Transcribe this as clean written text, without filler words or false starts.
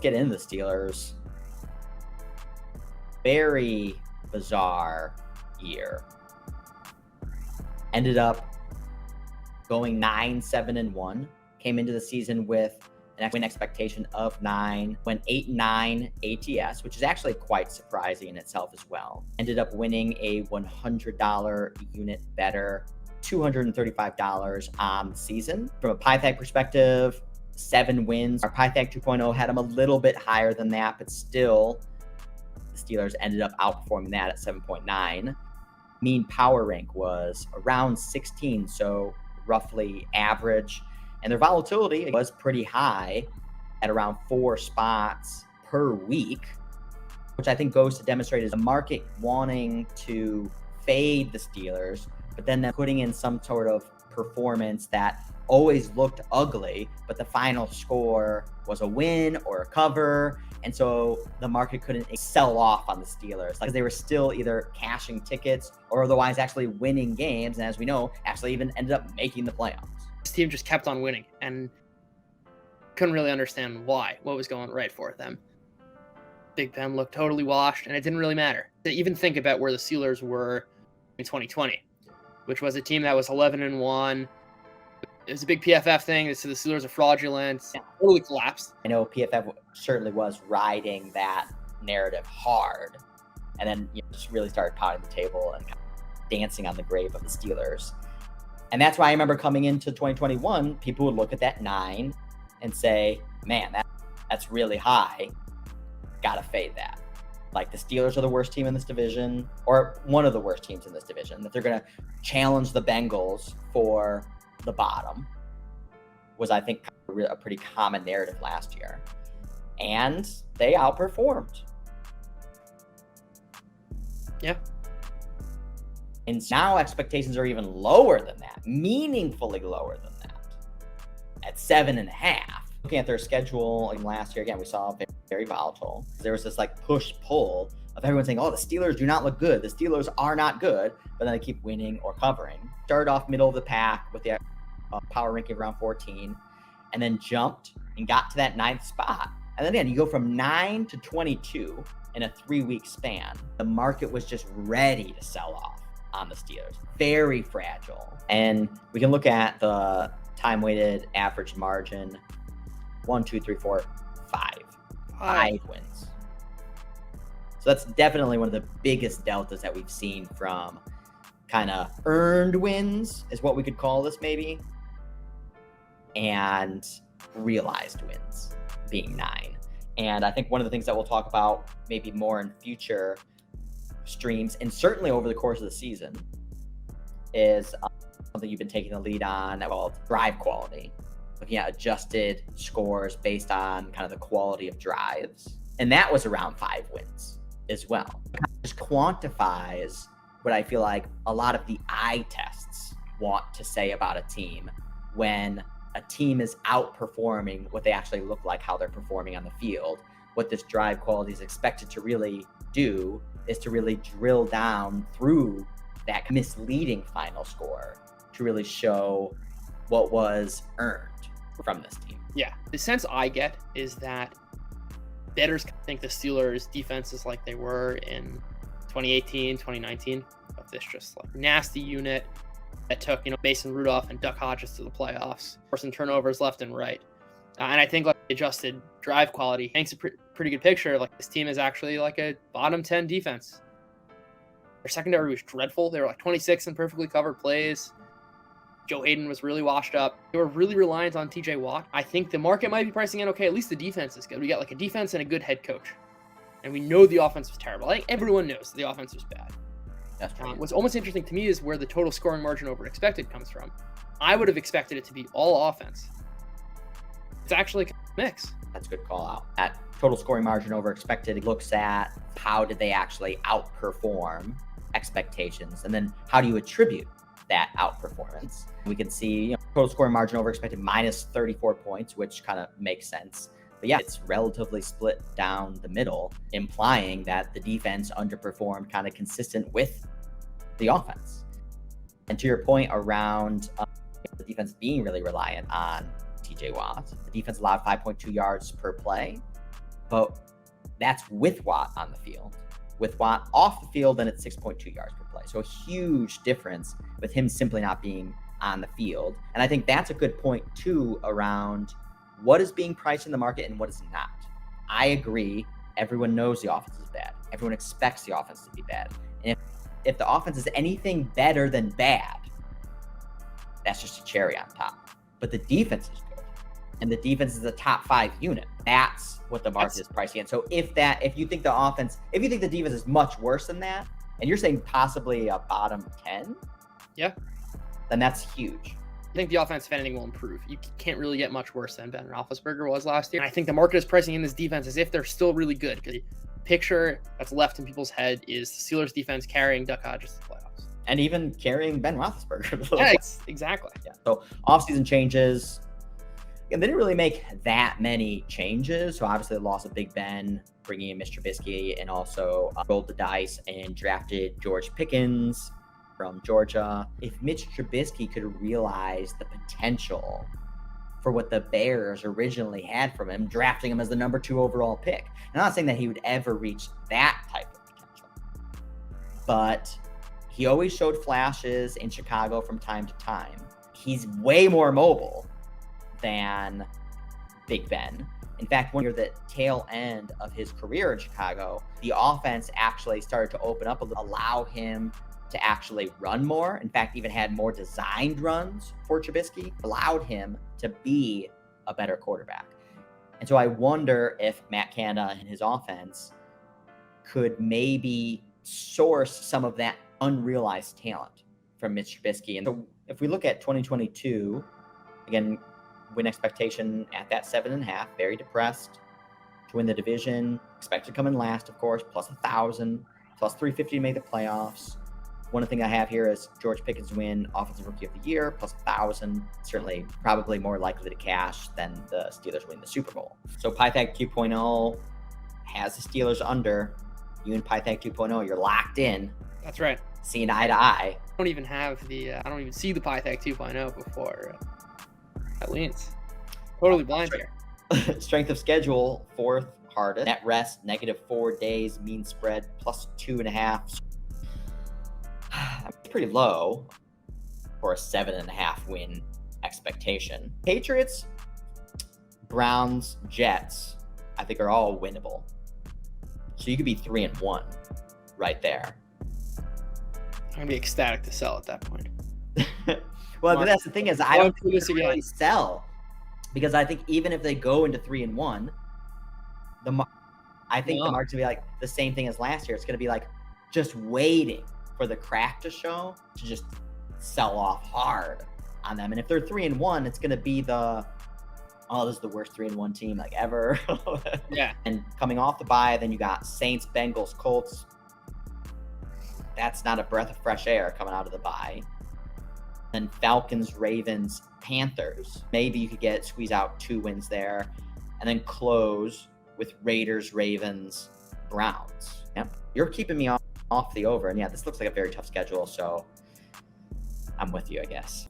get into the Steelers. Very bizarre year. Ended up going 9-7-1. Came into the season with an win expectation of 9. Went 8-9 ATS, which is actually quite surprising in itself as well. Ended up winning a $100 unit better, $235 on the season. From a Pythag perspective, 7 wins. Our Pythag 2.0 had them a little bit higher than that, but still, the Steelers ended up outperforming that at 7.9. Mean power rank was around 16, so roughly average. And their volatility was pretty high at around 4 spots per week, which I think goes to demonstrate is the market wanting to fade the Steelers, but then they're putting in some sort of performance that always looked ugly, but the final score was a win or a cover. And so the market couldn't sell off on the Steelers, like they were still either cashing tickets or otherwise actually winning games. And as we know, actually even ended up making the playoffs. This team just kept on winning and couldn't really understand what was going right for them. Big Ben looked totally washed, and it didn't really matter. To even think about where the Steelers were in 2020, which was a team that was 11-1. It was a big PFF thing. So the Steelers are fraudulent. Yeah. Totally collapsed. I know PFF certainly was riding that narrative hard, and then just really started pounding the table and kind of dancing on the grave of the Steelers. And that's why I remember coming into 2021, people would look at that 9 and say, man, that's really high. Gotta fade that. Like, the Steelers are the worst team in this division, or one of the worst teams in this division, that they're going to challenge the Bengals for the bottom was, I think, a pretty common narrative last year. And they outperformed. Yeah. And now expectations are even lower than that, meaningfully lower than that, at 7.5. Looking at their schedule last year, again, we saw very, very volatile. There was this like push-pull of everyone saying, oh, the Steelers do not look good. The Steelers are not good, but then they keep winning or covering. Started off middle of the pack with the power ranking around 14, and then jumped and got to that 9th spot. And then again, you go from 9 to 22 in a 3-week span. The market was just ready to sell off on the Steelers. Very fragile. And we can look at the time-weighted average margin. 1, 2, 3, 4, 5. 5 wins. So that's definitely one of the biggest deltas that we've seen from kind of earned wins, is what we could call this maybe, and realized wins being 9. And I think one of the things that we'll talk about maybe more in future streams, and certainly over the course of the season, is something you've been taking the lead on, called drive quality. Looking at adjusted scores based on kind of the quality of drives. And that was around 5 wins as well. It just quantifies what I feel like a lot of the eye tests want to say about a team when a team is outperforming what they actually look like, how they're performing on the field. What this drive quality is expected to really do is to really drill down through that misleading final score to really show what was earned from this team. Yeah, the sense I get is that bettors think the Steelers' defense is like they were in 2018, 2019, of this just like nasty unit that took, Mason Rudolph and Duck Hodges to the playoffs, forcing turnovers left and right. And I think like the adjusted drive quality paints a pretty good picture. Like, this team is actually like a bottom 10 defense. Their secondary was dreadful. They were like 26 in perfectly covered plays. Joe Hayden was really washed up. They were really reliant on TJ Watt. I think the market might be pricing in, okay, at least the defense is good. We got like a defense and a good head coach. And we know the offense was terrible. I think everyone knows the offense was bad. That's true. What's almost interesting to me is where the total scoring margin over expected comes from. I would have expected it to be all offense. It's actually a mix. That's a good call out. That total scoring margin over expected looks at how did they actually outperform expectations, and then how do you attribute that outperformance. We can see total scoring margin over expected minus 34 points, which kind of makes sense. But yeah, it's relatively split down the middle, implying that the defense underperformed kind of consistent with the offense. And to your point around the defense being really reliant on TJ Watt, the defense allowed 5.2 yards per play. But that's with Watt on the field. With Watt off the field, then it's 6.2 yards per play. So a huge difference with him simply not being on the field. And I think that's a good point too around what is being priced in the market and what is not. I agree. Everyone knows the offense is bad. Everyone expects the offense to be bad. And if the offense is anything better than bad, that's just a cherry on top. But the defense is good. And the defense is a top 5 unit. That's what the market is pricing in. So if you think the defense is much worse than that, and you're saying possibly a bottom 10, yeah, then that's huge. I think the offense, if anything, will improve. You can't really get much worse than Ben Roethlisberger was last year. And I think the market is pricing in this defense as if they're still really good. Because the picture that's left in people's head is the Steelers defense carrying Duck Hodges to the playoffs. And even carrying Ben Roethlisberger. Yeah, exactly. Yeah. So offseason changes. And they didn't really make that many changes. So obviously they lost a Big Ben, bringing in Mr. Trubisky, and also rolled the dice and drafted George Pickens from Georgia. If Mitch Trubisky could realize the potential for what the Bears originally had from him, drafting him as the number 2 overall pick. I'm not saying that he would ever reach that type of potential, but he always showed flashes in Chicago from time to time. He's way more mobile than Big Ben. In fact, when you're the tail end of his career in Chicago, the offense actually started to open up a little, allow him to actually run more. In fact, even had more designed runs for Trubisky, allowed him to be a better quarterback. And so I wonder if Matt Canada and his offense could maybe source some of that unrealized talent from Mitch Trubisky. And so if we look at 2022, again, win expectation at that 7.5, very depressed. To win the division, expected to come in last, of course, plus 1,000, plus 350 to make the playoffs. One thing I have here is George Pickens win Offensive Rookie of the Year, plus 1,000. Certainly, probably more likely to cash than the Steelers win the Super Bowl. So Pythag 2.0 has the Steelers under. You and Pythag 2.0, you're locked in. That's right. Seeing eye to eye. I don't even see the Pythag 2.0 before that leans. Totally blind here. Strength of schedule, 4th hardest. Net rest, -4 days. Mean spread, plus 2.5. Pretty low for a 7.5 win expectation. Patriots, Browns, Jets, I think are all winnable. So you could be 3-1 right there. I'm gonna be ecstatic to sell at that point. Well, but that's the thing is, I don't think they really sell, because I think even if they go into 3-1, I think the market's gonna be like the same thing as last year. It's gonna be like just waiting for the crack to show to just sell off hard on them. And if they're 3-1, it's gonna be this is the worst 3-1 team like ever. Yeah. And coming off the bye, then you got Saints, Bengals, Colts. That's not a breath of fresh air coming out of the bye. Then Falcons, Ravens, Panthers. Maybe you could squeeze out 2 wins there, and then close with Raiders, Ravens, Browns. Yep. You're keeping me off the over. And yeah, this looks like a very tough schedule. So I'm with you, I guess.